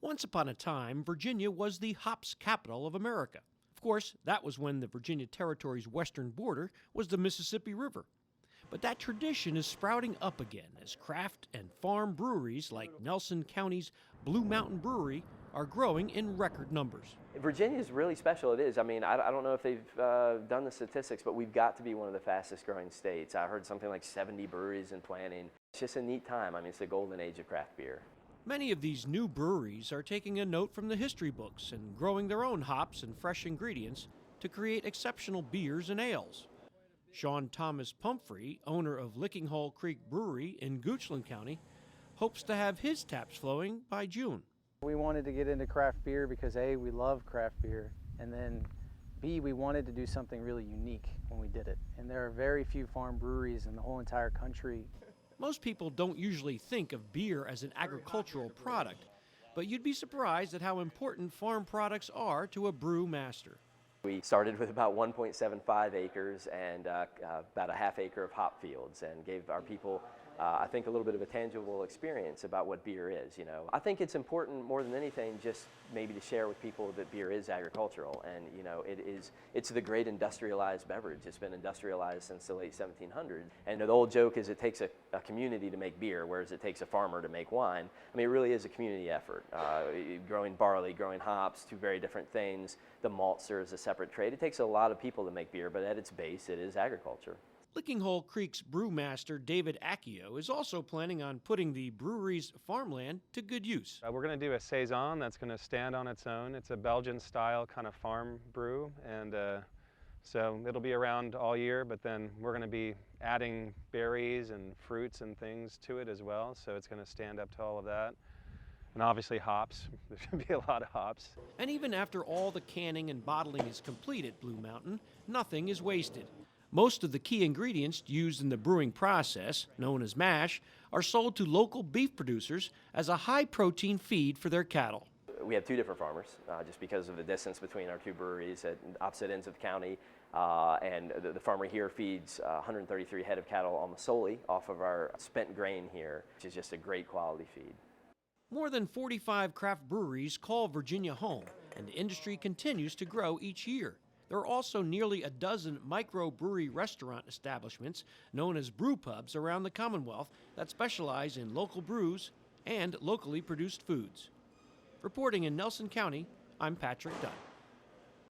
Once upon a time, Virginia was the hops capital of America. Of course, that was when the Virginia Territory's western border was the Mississippi River. But that tradition is sprouting up again as craft and farm breweries like Nelson County's Blue Mountain Brewery are growing in record numbers. Virginia is really special. It is. I mean, I don't know if they've done the statistics, but we've got to be one of the fastest growing states. I heard something like 70 breweries in planning. It's just a neat time. I mean, it's the golden age of craft beer. Many of these new breweries are taking a note from the history books and growing their own hops and fresh ingredients to create exceptional beers and ales. Sean Thomas Pumphrey, owner of Licking Hole Creek Brewery in Goochland County, hopes to have his taps flowing by June. We wanted to get into craft beer because A, we love craft beer, and then B, we wanted to do something really unique when we did it. And there are very few farm breweries in the whole entire country. Most people don't usually think of beer as an agricultural product, but you'd be surprised at how important farm products are to a brew master. We started with about 1.75 acres and about a half acre of hop fields, and gave our people, I think, a little bit of a tangible experience about what beer is. You know, I think it's important more than anything just maybe to share with people that beer is agricultural, and you know, it's the great industrialized beverage. It's been industrialized since the late 1700s, and the old joke is it takes a community to make beer, whereas it takes a farmer to make wine. I mean, it really is a community effort. Growing barley, growing hops, two very different things. The maltster is a separate trade. It takes a lot of people to make beer, but at its base, it is agriculture. Licking Hole Creek's brewmaster David Accio is also planning on putting the brewery's farmland to good use. We're going to do a saison that's going to stand on its own. It's a Belgian-style kind of farm brew, and so it'll be around all year, but then we're going to be adding berries and fruits and things to it as well, so it's going to stand up to all of that. And obviously hops. There's going to be a lot of hops. And even after all the canning and bottling is complete at Blue Mountain, nothing is wasted. Most of the key ingredients used in the brewing process, known as mash, are sold to local beef producers as a high-protein feed for their cattle. We have two different farmers, just because of the distance between our two breweries at opposite ends of the county. And the farmer here feeds 133 head of cattle almost solely off of our spent grain here, which is just a great quality feed. More than 45 craft breweries call Virginia home, and the industry continues to grow each year. There are also nearly a dozen microbrewery restaurant establishments known as brew pubs around the Commonwealth that specialize in local brews and locally produced foods. Reporting in Nelson County, I'm Patrick Dunn.